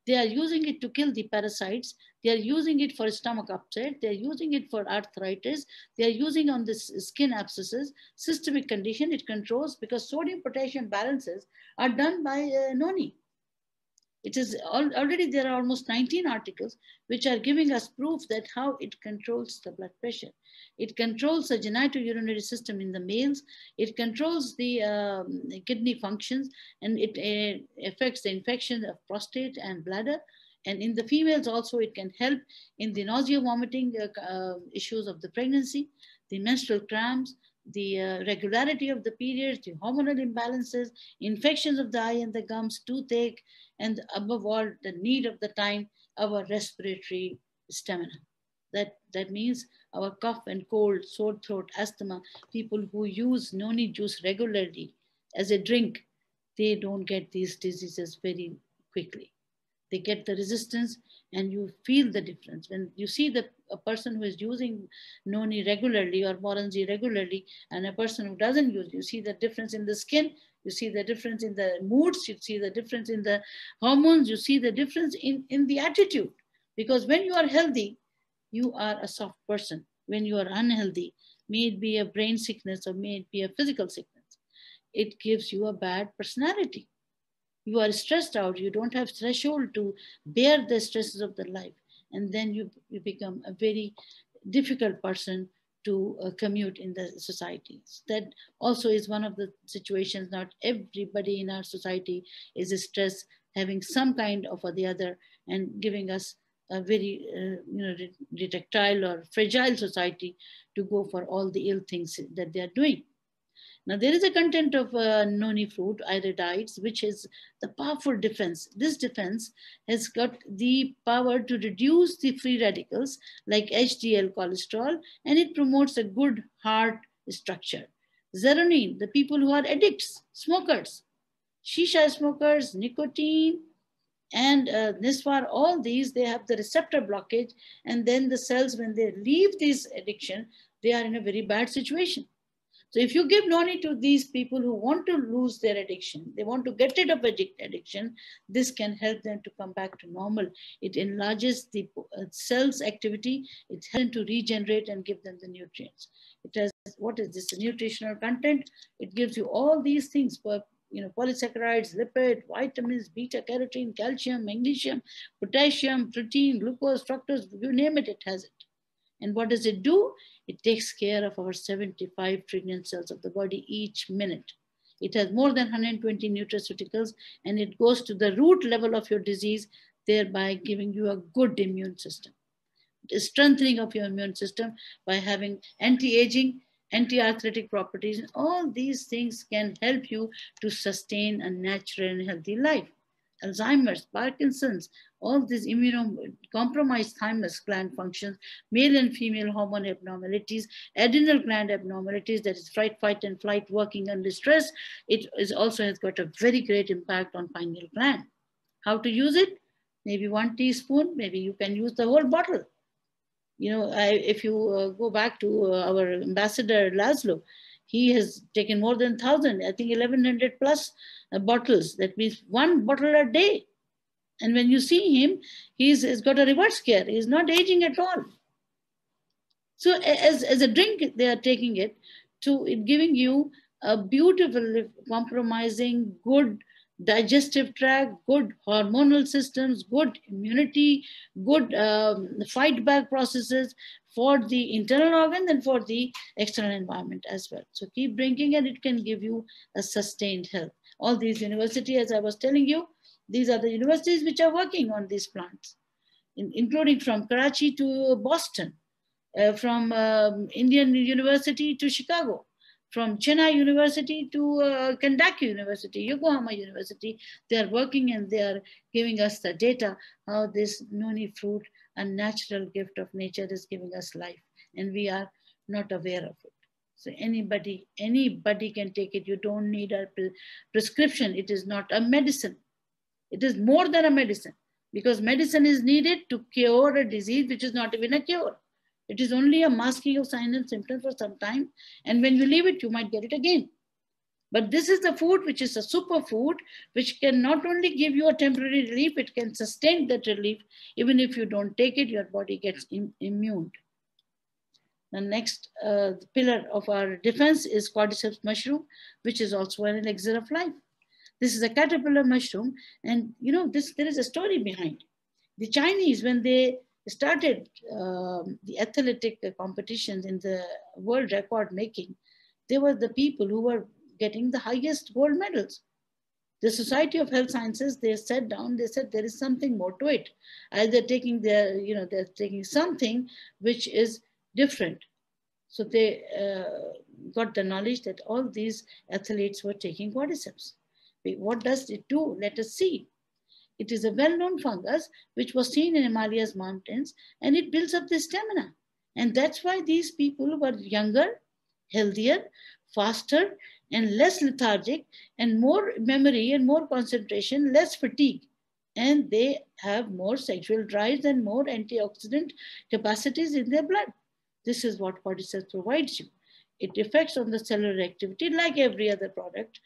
They are using it to kill the parasites. They are using it for stomach upset. They are using it for arthritis. They are using on the skin abscesses, systemic condition. It controls, because sodium potassium balances are done by noni. It is already, there are almost 19 articles which are giving us proof that how it controls the blood pressure. It controls the genitourinary system in the males. It controls the kidney functions, and it affects the infection of prostate and bladder. And in the females also, it can help in the nausea, vomiting issues of the pregnancy, the menstrual cramps, the regularity of the periods, the hormonal imbalances, infections of the eye and the gums, toothache, and above all, the need of the time, our respiratory stamina. That means our cough and cold, sore throat, asthma, people who use noni juice regularly as a drink, they don't get these diseases very quickly. They get the resistance, and you feel the difference. When you see a person who is using noni regularly or morangi regularly, and a person who doesn't use, you see the difference in the skin, you see the difference in the moods, you see the difference in the hormones, you see the difference in the attitude. Because when you are healthy, you are a soft person. When you are unhealthy, may it be a brain sickness or may it be a physical sickness, it gives you a bad personality. You are stressed out, you don't have threshold to bear the stresses of the life, and then you become a very difficult person to commute in the societies. That also is one of the situations. Not everybody in our society is stressed, having some kind of or the other, and giving us a very retractile or fragile society to go for all the ill things that they are doing. Now, there is a content of noni fruit, iridides, which is the powerful defense. This defense has got the power to reduce the free radicals like HDL cholesterol, and it promotes a good heart structure. Zeronine, the people who are addicts, smokers, shisha smokers, nicotine, and Niswar, all these, they have the receptor blockage, and then the cells, when they leave this addiction, they are in a very bad situation. So if you give noni to these people who want to lose their addiction, they want to get rid of addiction, this can help them to come back to normal. It enlarges the cell's activity. It helps them to regenerate and give them the nutrients. It has, what is this, nutritional content? It gives you all these things, polysaccharides, lipid, vitamins, beta carotene, calcium, magnesium, potassium, protein, glucose, fructose, you name it, it has it. And what does it do? It takes care of our 75 trillion cells of the body each minute. It has more than 120 nutraceuticals, and it goes to the root level of your disease, thereby giving you a good immune system. The strengthening of your immune system by having anti-aging, anti-arthritic properties. And all these things can help you to sustain a natural and healthy life. Alzheimer's, Parkinson's, all these immunocompromised thymus gland functions, male and female hormone abnormalities, adrenal gland abnormalities, that is fight and flight working under stress. It is also has got a very great impact on pineal gland. How to use it? Maybe 1 teaspoon, maybe you can use the whole bottle. If you go back to our ambassador Laszlo, he has taken more than 1,000, I think 1,100 plus bottles. That means 1 bottle a day. And when you see him, he's got a reverse care. He's not aging at all. So as a drink, they are taking it to giving you a beautiful, compromising, good digestive tract, good hormonal systems, good immunity, good fight back processes for the internal organs and for the external environment as well. So keep drinking, and it can give you a sustained health. All these universities, as I was telling you, these are the universities which are working on these plants, including from Karachi to Boston, from Indian University to Chicago, from Chennai University to Kentucky University, Yokohama University. They are working and they are giving us the data how this noni fruit, a natural gift of nature, is giving us life, and we are not aware of it. So anybody can take it. You don't need a prescription. It is not a medicine. It is more than a medicine, because medicine is needed to cure a disease which is not even a cure. It is only a masking of signs and symptoms for some time. And when you leave it, you might get it again. But this is the food which is a superfood, which can not only give you a temporary relief, it can sustain that relief. Even if you don't take it, your body gets immune. The next pillar of our defense is cordyceps mushroom, which is also an elixir of life. This is a caterpillar mushroom. And there is a story behind. The Chinese, when they started the athletic competitions in the world record making, they were the people who were getting the highest gold medals. The Society of Health Sciences, they sat down, they said there is something more to it. Either taking they're taking something which is different. So they got the knowledge that all these athletes were taking cordyceps. What does it do? Let us see. It is a well-known fungus which was seen in Himalayas mountains, and it builds up the stamina. And that's why these people were younger, healthier, faster, and less lethargic, and more memory and more concentration, less fatigue. and they have more sexual drives and more antioxidant capacities in their blood. This is what cordyceps provides you. It affects on the cellular activity like every other product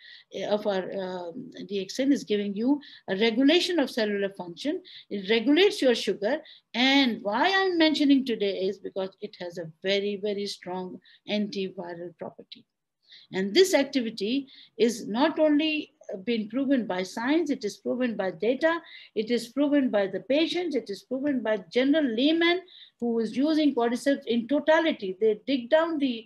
of our DXN is giving you a regulation of cellular function. It regulates your sugar. And why I'm mentioning today is because it has a very, very strong antiviral property. And this activity is not only been proven by science, it is proven by data, it is proven by the patients, it is proven by general layman who is using cordyceps in totality. They dig down the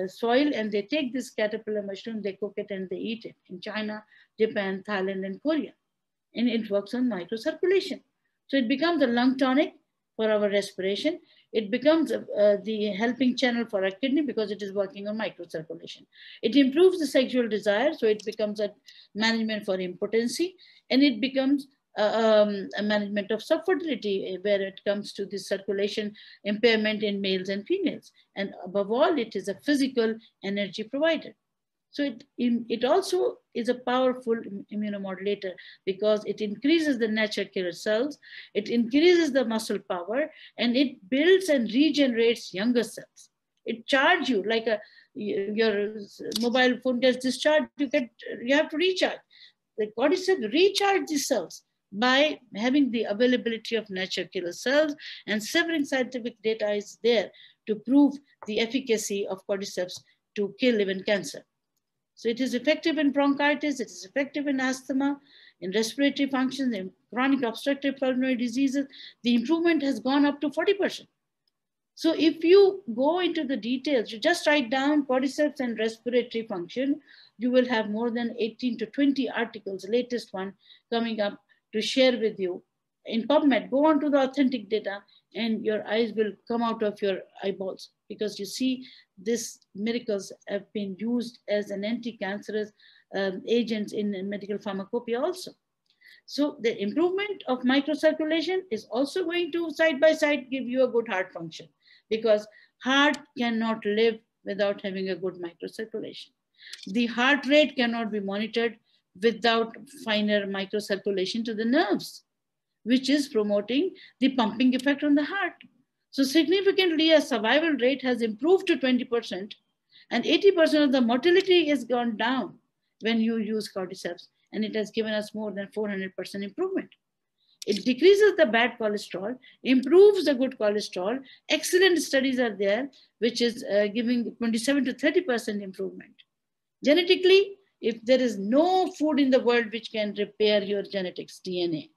soil and they take this caterpillar mushroom, they cook it and they eat it in China, Japan, Thailand, and Korea. And it works on microcirculation. So it becomes a lung tonic for our respiration. It becomes the helping channel for our kidney because it is working on microcirculation. It improves the sexual desire, so it becomes a management for impotency, and it becomes a management of subfertility where it comes to the circulation impairment in males and females. And above all, it is a physical energy provider. So it also is a powerful immunomodulator because it increases the natural killer cells, it increases the muscle power, and it builds and regenerates younger cells. It charges you like your mobile phone gets discharged, you have to recharge. The cordyceps recharge the cells by having the availability of natural killer cells, and several scientific data is there to prove the efficacy of cordyceps to kill even cancer. So it is effective in bronchitis, it is effective in asthma, in respiratory functions, in chronic obstructive pulmonary diseases. The improvement has gone up to 40%. So if you go into the details, you just write down cordyceps and respiratory function, you will have more than 18 to 20 articles, latest one coming up to share with you. In PubMed, go on to the authentic data and your eyes will come out of your eyeballs because you see these miracles have been used as an anti-cancerous agents in medical pharmacopoeia also. So the improvement of microcirculation is also going to side by side give you a good heart function because heart cannot live without having a good microcirculation. The heart rate cannot be monitored without finer microcirculation to the nerves, which is promoting the pumping effect on the heart. So significantly, a survival rate has improved to 20%, and 80% of the mortality has gone down when you use cordyceps, and it has given us more than 400% improvement. It decreases the bad cholesterol, improves the good cholesterol. Excellent studies are there, which is giving 27 to 30% improvement. Genetically, if there is no food in the world which can repair your genetics, DNA,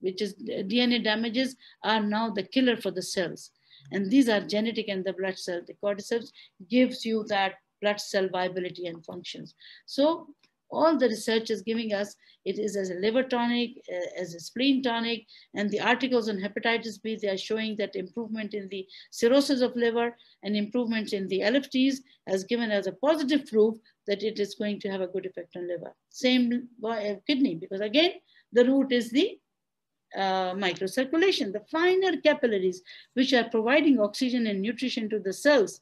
which is DNA damages are now the killer for the cells. And these are genetic and the blood cell. The cordyceps gives you that blood cell viability and functions. So all the research is giving us, it is as a liver tonic, as a spleen tonic, and the articles on hepatitis B, they are showing that improvement in the cirrhosis of liver and improvements in the LFTs has given us a positive proof that it is going to have a good effect on liver. Same kidney, because again, the root is the microcirculation, the finer capillaries, which are providing oxygen and nutrition to the cells,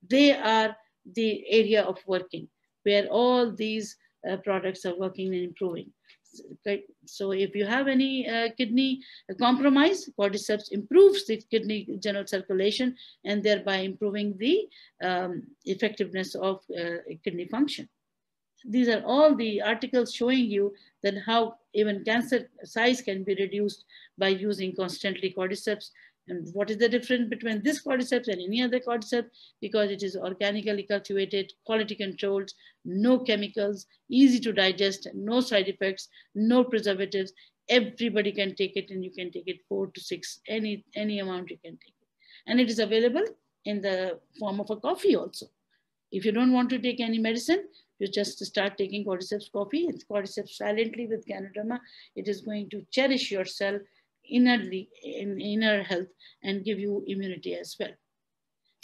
they are the area of working where all these products are working and improving. Okay. So if you have any kidney compromise, cordyceps improves the kidney general circulation and thereby improving the effectiveness of kidney function. These are all the articles showing you that how even cancer size can be reduced by using constantly cordyceps. And what is the difference between this cordyceps and any other cordyceps? Because it is organically cultivated, quality controlled, no chemicals, easy to digest, no side effects, no preservatives. Everybody can take it and you can take it 4 to 6, any amount you can take it. And it is available in the form of a coffee also. If you don't want to take any medicine, you just start taking cordyceps coffee. It's cordyceps silently with Ganoderma. It is going to cherish your cell innerly, in inner health, and give you immunity as well.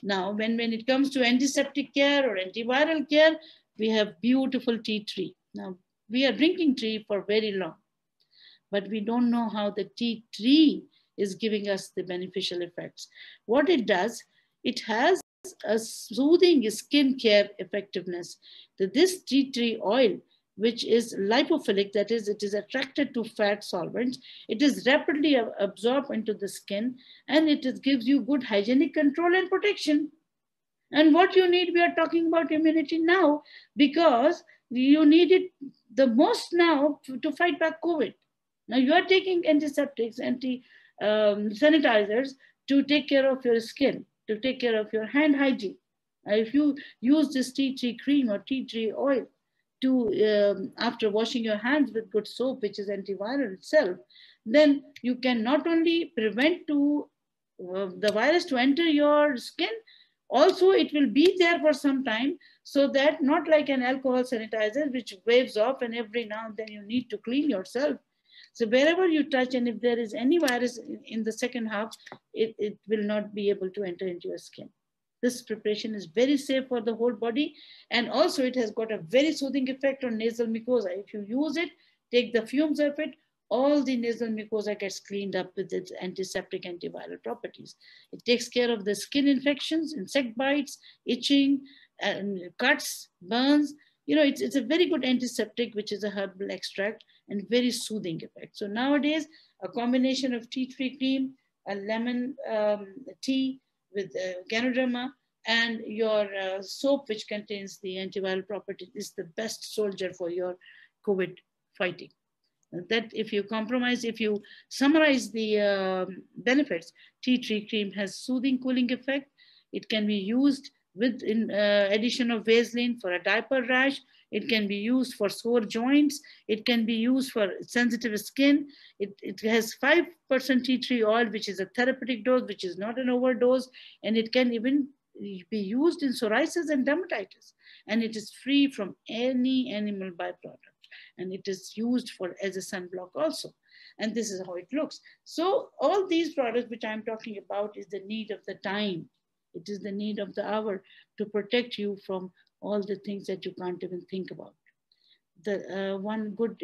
Now, when it comes to antiseptic care or antiviral care, we have beautiful tea tree. Now, we are drinking tea for very long, but we don't know how the tea tree is giving us the beneficial effects. What it does, it has a soothing skin care effectiveness. This tea tree oil which is lipophilic, that is, it is attracted to fat solvents. It is rapidly absorbed into the skin, and it gives you good hygienic control and protection. And what you need, we are talking about immunity now, because you need it the most now to fight back COVID. Now you are taking antiseptics, anti sanitizers to take care of your skin, to take care of your hand hygiene. If you use this tea tree cream or tea tree oil to after washing your hands with good soap, which is antiviral itself, then you can not only prevent the virus to enter your skin, also it will be there for some time, so that not like an alcohol sanitizer which waves off and every now and then you need to clean yourself. So wherever you touch, and if there is any virus in the second half, it will not be able to enter into your skin. This preparation is very safe for the whole body, and also it has got a very soothing effect on nasal mucosa. If you use it, take the fumes of it, all the nasal mucosa gets cleaned up with its antiseptic, antiviral properties. It takes care of the skin infections, insect bites, itching, cuts, burns. You know, it's a very good antiseptic, which is a herbal extract, and very soothing effect. So nowadays, a combination of tea tree cream, a lemon tea with Ganoderma, and your soap, which contains the antiviral property, is the best soldier for your COVID fighting. That if you compromise, if you summarize the benefits, tea tree cream has soothing, cooling effect. It can be used with addition of Vaseline for a diaper rash. It can be used for sore joints. It can be used for sensitive skin. It has 5% tea tree oil, which is a therapeutic dose, which is not an overdose. And it can even be used in psoriasis and dermatitis. And it is free from any animal byproduct. And it is used as a sunblock also. And this is how it looks. So all these products which I'm talking about is the need of the time. It is the need of the hour to protect you from all the things that you can't even think about. The one good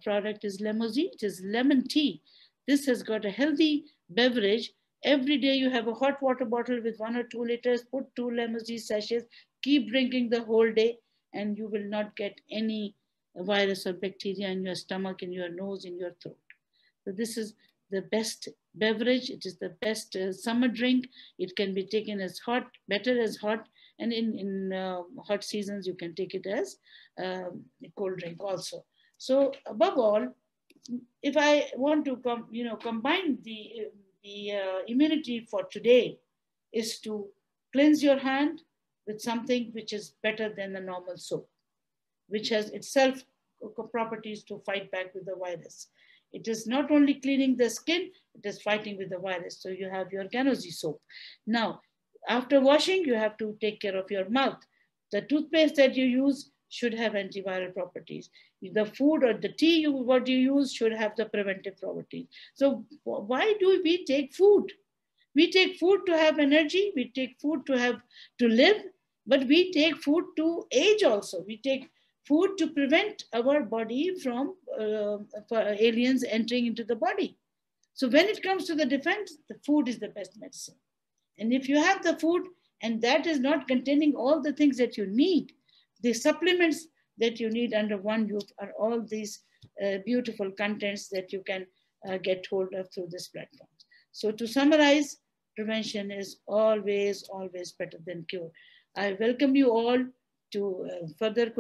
product is Lemon-Z. It is lemon tea. This has got a healthy beverage. Every day you have a hot water bottle with 1 or 2 liters, put 2 Lemon-Z sachets, keep drinking the whole day, and you will not get any virus or bacteria in your stomach, in your nose, in your throat. So this is the best beverage. It is the best summer drink. It can be taken as hot, better as hot, and in hot seasons you can take it as a cold drink also. So above all, if I want to combine the immunity for today, is to cleanse your hand with something which is better than the normal soap, which has itself properties to fight back with the virus. It is not only cleaning the skin, it is fighting with the virus. So you have your Ganoderma soap. Now, after washing, you have to take care of your mouth. The toothpaste that you use should have antiviral properties. The food or the tea what you use should have the preventive properties. So why do we take food? We take food to have energy. We take food to live, but we take food to age also. We take food to prevent our body from aliens entering into the body. So when it comes to the defense, the food is the best medicine. And if you have the food and that is not containing all the things that you need, the supplements that you need under one roof are all these beautiful contents that you can get hold of through this platform. So to summarize, prevention is always, always better than cure. I welcome you all to further questions.